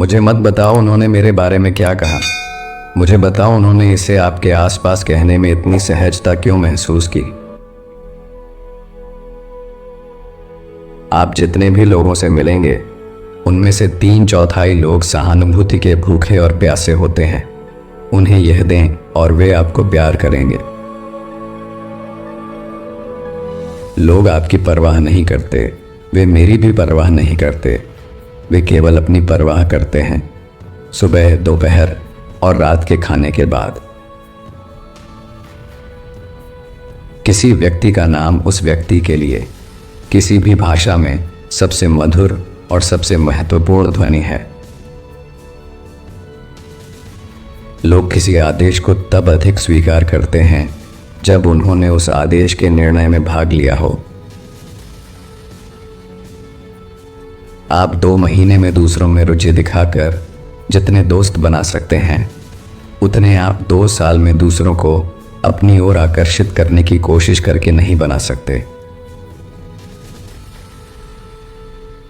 मुझे मत बताओ उन्होंने मेरे बारे में क्या कहा। मुझे बताओ उन्होंने इसे आपके आसपास कहने में इतनी सहजता क्यों महसूस की। आप जितने भी लोगों से मिलेंगे उनमें से 3/4 लोग सहानुभूति के भूखे और प्यासे होते हैं। उन्हें यह दें और वे आपको प्यार करेंगे। लोग आपकी परवाह नहीं करते, वे मेरी भी परवाह नहीं करते। वे केवल अपनी परवाह करते हैं सुबह, दोपहर और रात के खाने के बाद। किसी व्यक्ति का नाम उस व्यक्ति के लिए किसी भी भाषा में सबसे मधुर और सबसे महत्वपूर्ण ध्वनि है। लोग किसी आदेश को तब अधिक स्वीकार करते हैं जब उन्होंने उस आदेश के निर्णय में भाग लिया हो। आप 2 महीने में दूसरों में रुचि दिखाकर जितने दोस्त बना सकते हैं, उतने आप 2 साल में दूसरों को अपनी ओर आकर्षित करने की कोशिश करके नहीं बना सकते।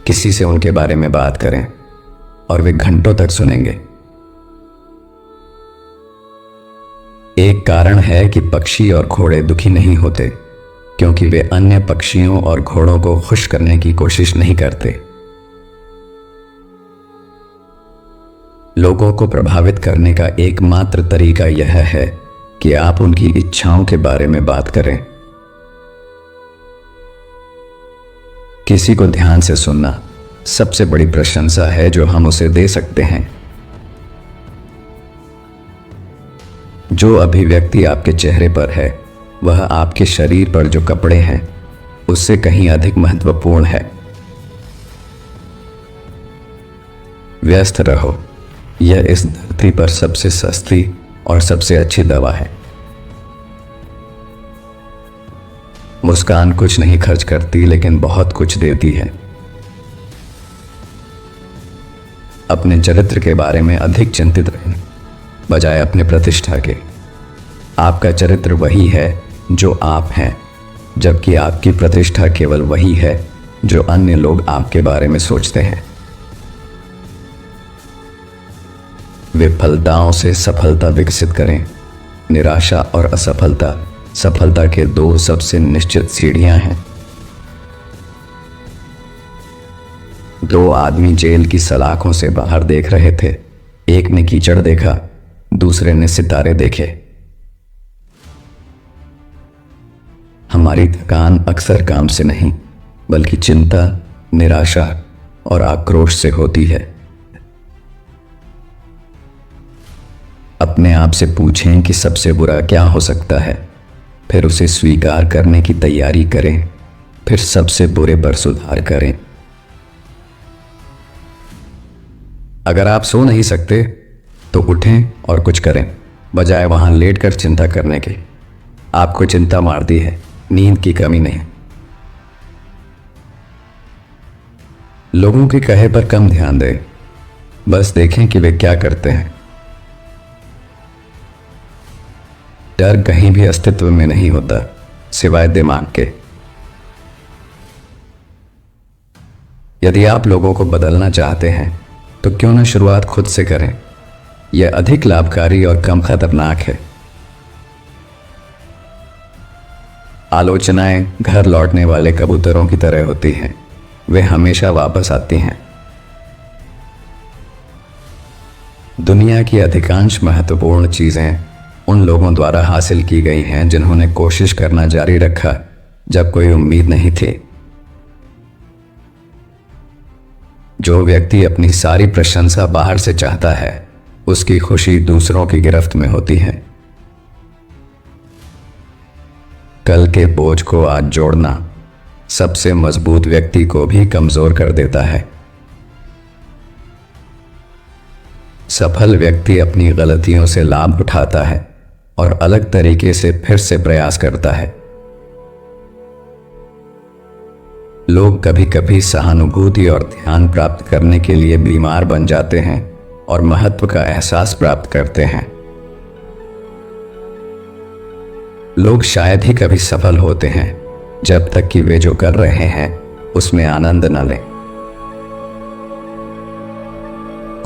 किसी से उनके बारे में बात करें और वे घंटों तक सुनेंगे। एक कारण है कि पक्षी और घोड़े दुखी नहीं होते, क्योंकि वे अन्य पक्षियों और घोड़ों को खुश करने की कोशिश नहीं करते। लोगों को प्रभावित करने का एकमात्र तरीका यह है कि आप उनकी इच्छाओं के बारे में बात करें। किसी को ध्यान से सुनना सबसे बड़ी प्रशंसा है जो हम उसे दे सकते हैं। जो अभिव्यक्ति आपके चेहरे पर है वह आपके शरीर पर जो कपड़े हैं उससे कहीं अधिक महत्वपूर्ण है। व्यस्त रहो, यह इस धरती पर सबसे सस्ती और सबसे अच्छी दवा है। मुस्कान कुछ नहीं खर्च करती लेकिन बहुत कुछ देती है। अपने चरित्र के बारे में अधिक चिंतित रहें बजाय अपने प्रतिष्ठा के। आपका चरित्र वही है जो आप हैं, जबकि आपकी प्रतिष्ठा केवल वही है जो अन्य लोग आपके बारे में सोचते हैं। विफलताओं से सफलता विकसित करें। निराशा और असफलता सफलता के 2 सबसे निश्चित सीढ़ियां हैं। 2 आदमी जेल की सलाखों से बाहर देख रहे थे। एक ने कीचड़ देखा, दूसरे ने सितारे देखे। हमारी थकान अक्सर काम से नहीं बल्कि चिंता, निराशा और आक्रोश से होती है। अपने आप से पूछें कि सबसे बुरा क्या हो सकता है, फिर उसे स्वीकार करने की तैयारी करें, फिर सबसे बुरे पर सुधार करें। अगर आप सो नहीं सकते तो उठें और कुछ करें बजाय वहां लेटकर चिंता करने के। आपको चिंता मारती है, नींद की कमी नहीं। लोगों के कहे पर कम ध्यान दें, बस देखें कि वे क्या करते हैं। डर कहीं भी अस्तित्व में नहीं होता सिवाय दिमाग के। यदि आप लोगों को बदलना चाहते हैं तो क्यों न शुरुआत खुद से करें। यह अधिक लाभकारी और कम खतरनाक है। आलोचनाएं घर लौटने वाले कबूतरों की तरह होती हैं, वे हमेशा वापस आती हैं। दुनिया की अधिकांश महत्वपूर्ण चीजें उन लोगों द्वारा हासिल की गई हैं जिन्होंने कोशिश करना जारी रखा जब कोई उम्मीद नहीं थी। जो व्यक्ति अपनी सारी प्रशंसा बाहर से चाहता है उसकी खुशी दूसरों की गिरफ्त में होती है। कल के बोझ को आज जोड़ना सबसे मजबूत व्यक्ति को भी कमजोर कर देता है। सफल व्यक्ति अपनी गलतियों से लाभ उठाता है और अलग तरीके से फिर से प्रयास करता है। लोग कभी कभी सहानुभूति और ध्यान प्राप्त करने के लिए बीमार बन जाते हैं और महत्व का एहसास प्राप्त करते हैं। लोग शायद ही कभी सफल होते हैं जब तक कि वे जो कर रहे हैं उसमें आनंद न लें।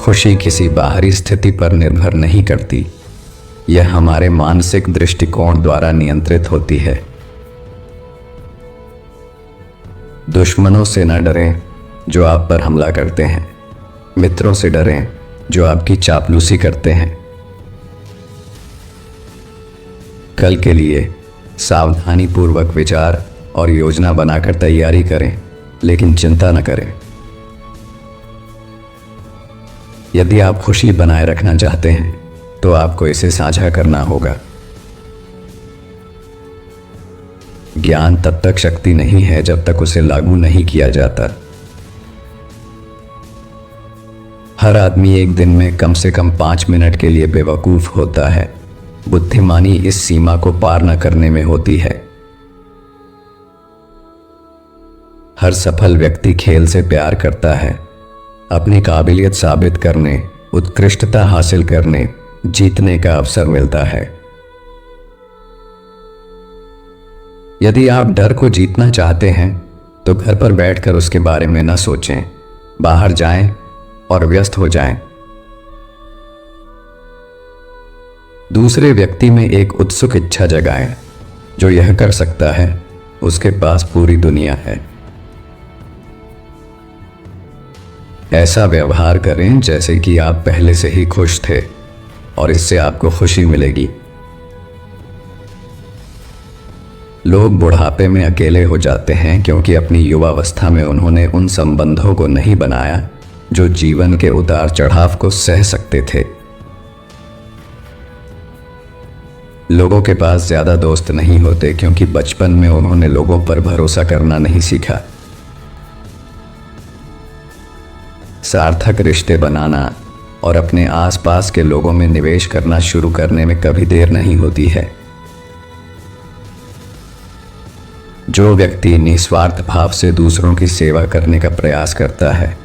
खुशी किसी बाहरी स्थिति पर निर्भर नहीं करती, यह हमारे मानसिक दृष्टिकोण द्वारा नियंत्रित होती है। दुश्मनों से न डरें जो आप पर हमला करते हैं, मित्रों से डरें जो आपकी चापलूसी करते हैं। कल के लिए सावधानी पूर्वक विचार और योजना बनाकर तैयारी करें, लेकिन चिंता न करें। यदि आप खुशी बनाए रखना चाहते हैं तो आपको इसे साझा करना होगा। ज्ञान तब तक शक्ति नहीं है जब तक उसे लागू नहीं किया जाता। हर आदमी एक दिन में कम से कम 5 मिनट के लिए बेवकूफ होता है। बुद्धिमानी इस सीमा को पार न करने में होती है। हर सफल व्यक्ति खेल से प्यार करता है। अपनी काबिलियत साबित करने, उत्कृष्टता हासिल करने, जीतने का अवसर मिलता है। यदि आप डर को जीतना चाहते हैं तो घर पर बैठकर उसके बारे में न सोचें, बाहर जाएं और व्यस्त हो जाएं। दूसरे व्यक्ति में एक उत्सुक इच्छा जगाएं। जो यह कर सकता है उसके पास पूरी दुनिया है। ऐसा व्यवहार करें जैसे कि आप पहले से ही खुश थे और इससे आपको खुशी मिलेगी। लोग बुढ़ापे में अकेले हो जाते हैं क्योंकि अपनी युवावस्था में उन्होंने उन संबंधों को नहीं बनाया जो जीवन के उतार चढ़ाव को सह सकते थे। लोगों के पास ज्यादा दोस्त नहीं होते क्योंकि बचपन में उन्होंने लोगों पर भरोसा करना नहीं सीखा। सार्थक रिश्ते बनाना और अपने आसपास के लोगों में निवेश करना शुरू करने में कभी देर नहीं होती है। जो व्यक्ति निस्वार्थ भाव से दूसरों की सेवा करने का प्रयास करता है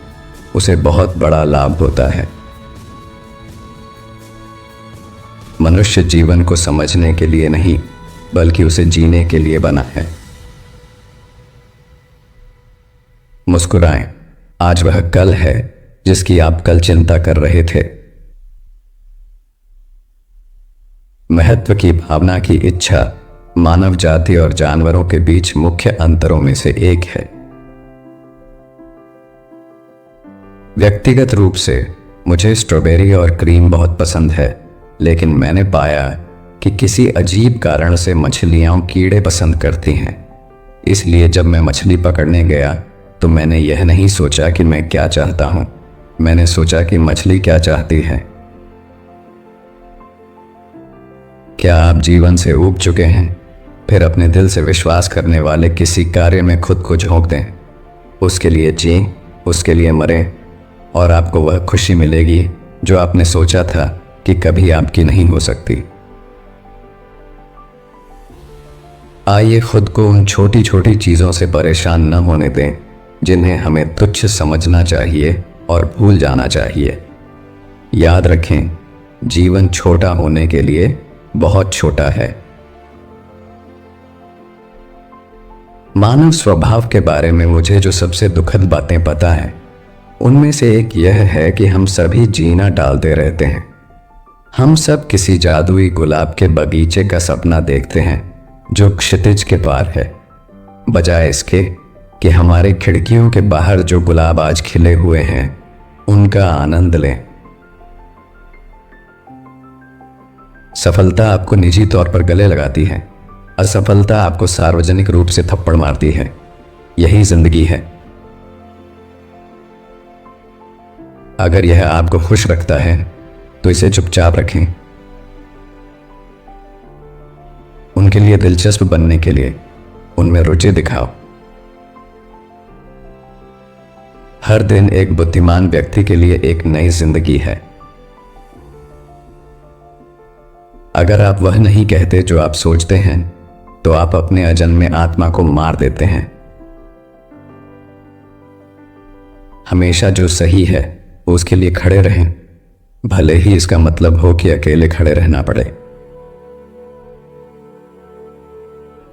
उसे बहुत बड़ा लाभ होता है। मनुष्य जीवन को समझने के लिए नहीं बल्कि उसे जीने के लिए बना है। मुस्कुराएं, आज वह कल है जिसकी आप कल चिंता कर रहे थे। महत्व की भावना की इच्छा मानव जाति और जानवरों के बीच मुख्य अंतरों में से एक है। व्यक्तिगत रूप से मुझे स्ट्रॉबेरी और क्रीम बहुत पसंद है, लेकिन मैंने पाया कि किसी अजीब कारण से मछलियां कीड़े पसंद करती हैं। इसलिए जब मैं मछली पकड़ने गया तो मैंने यह नहीं सोचा कि मैं क्या चाहता हूं, मैंने सोचा कि मछली क्या चाहती है। क्या आप जीवन से ऊब चुके हैं? फिर अपने दिल से विश्वास करने वाले किसी कार्य में खुद को झोंक दें। उसके लिए जिएं, उसके लिए मरें और आपको वह खुशी मिलेगी जो आपने सोचा था कि कभी आपकी नहीं हो सकती। आइए खुद को उन छोटी छोटी चीज़ों से परेशान न होने दें जिन्हें हमें तुच्छ समझना चाहिए और भूल जाना चाहिए। याद रखें, जीवन छोटा होने के लिए बहुत छोटा है। मानव स्वभाव के बारे में मुझे जो सबसे दुखद बातें पता है उनमें से एक यह है कि हम सभी जीना टालते रहते हैं। हम सब किसी जादुई गुलाब के बगीचे का सपना देखते हैं जो क्षितिज के पार है, बजाय इसके कि हमारे खिड़कियों के बाहर जो गुलाब आज खिले हुए हैं उनका आनंद लें। सफलता आपको निजी तौर पर गले लगाती है, असफलता आपको सार्वजनिक रूप से थप्पड़ मारती है। यही जिंदगी है। अगर यह आपको खुश रखता है तो इसे चुपचाप रखें। उनके लिए दिलचस्प बनने के लिए उनमें रुचि दिखाओ। हर दिन एक बुद्धिमान व्यक्ति के लिए एक नई जिंदगी है। अगर आप वह नहीं कहते जो आप सोचते हैं तो आप अपने अजन्मे आत्मा को मार देते हैं। हमेशा जो सही है उसके लिए खड़े रहें, भले ही इसका मतलब हो कि अकेले खड़े रहना पड़े।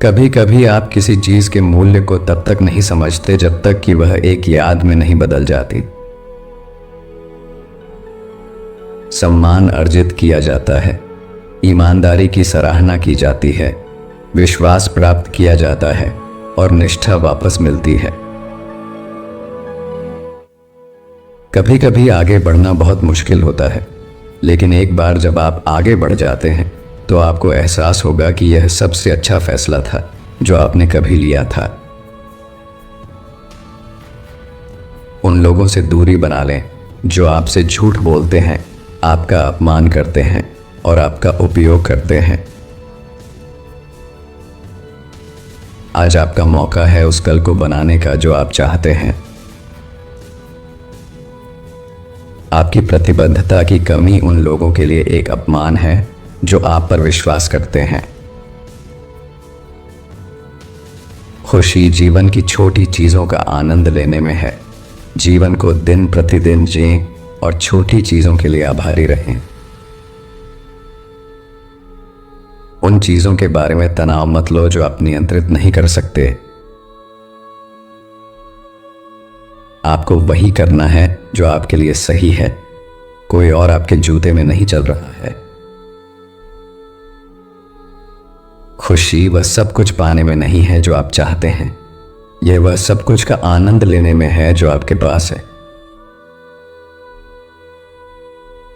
कभी कभी आप किसी चीज के मूल्य को तब तक नहीं समझते जब तक कि वह एक याद में नहीं बदल जाती। सम्मान अर्जित किया जाता है, ईमानदारी की सराहना की जाती है, विश्वास प्राप्त किया जाता है और निष्ठा वापस मिलती है। कभी कभी आगे बढ़ना बहुत मुश्किल होता है, लेकिन एक बार जब आप आगे बढ़ जाते हैं तो आपको एहसास होगा कि यह सबसे अच्छा फैसला था जो आपने कभी लिया था। उन लोगों से दूरी बना लें जो आपसे झूठ बोलते हैं, आपका अपमान करते हैं और आपका उपयोग करते हैं। आज आपका मौका है उस कल को बनाने का जो आप चाहते हैं। आपकी प्रतिबद्धता की कमी उन लोगों के लिए एक अपमान है जो आप पर विश्वास करते हैं। खुशी जीवन की छोटी चीजों का आनंद लेने में है। जीवन को दिन प्रतिदिन जिएं और छोटी चीजों के लिए आभारी रहें। उन चीजों के बारे में तनाव मत लो जो आप नियंत्रित नहीं कर सकते। आपको वही करना है जो आपके लिए सही है। कोई और आपके जूते में नहीं चल रहा है। खुशी वह सब कुछ पाने में नहीं है जो आप चाहते हैं, यह वह सब कुछ का आनंद लेने में है जो आपके पास है।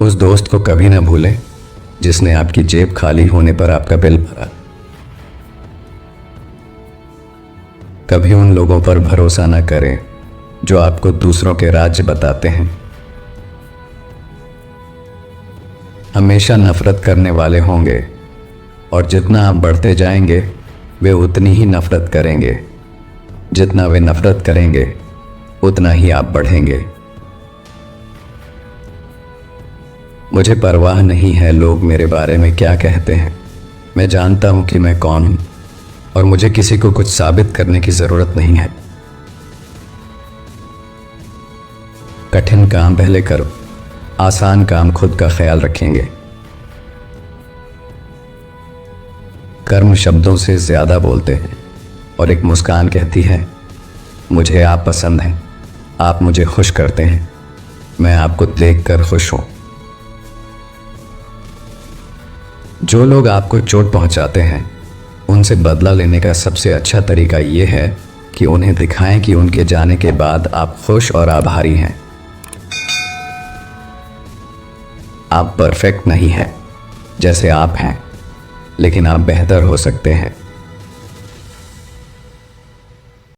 उस दोस्त को कभी ना भूलें जिसने आपकी जेब खाली होने पर आपका बिल भरा। कभी उन लोगों पर भरोसा न करें जो आपको दूसरों के राज्य बताते हैं। हमेशा नफरत करने वाले होंगे और जितना आप बढ़ते जाएंगे वे उतनी ही नफरत करेंगे। जितना वे नफरत करेंगे उतना ही आप बढ़ेंगे। मुझे परवाह नहीं है लोग मेरे बारे में क्या कहते हैं। मैं जानता हूं कि मैं कौन हूं और मुझे किसी को कुछ साबित करने की जरूरत नहीं है। कठिन काम पहले करो, आसान काम खुद का ख्याल रखेंगे। कर्म शब्दों से ज्यादा बोलते हैं और एक मुस्कान कहती है, मुझे आप पसंद हैं, आप मुझे खुश करते हैं, मैं आपको देखकर खुश हूं। जो लोग आपको चोट पहुंचाते हैं उनसे बदला लेने का सबसे अच्छा तरीका यह है कि उन्हें दिखाएं कि उनके जाने के बाद आप खुश और आभारी हैं। आप परफेक्ट नहीं हैं जैसे आप हैं, लेकिन आप बेहतर हो सकते हैं।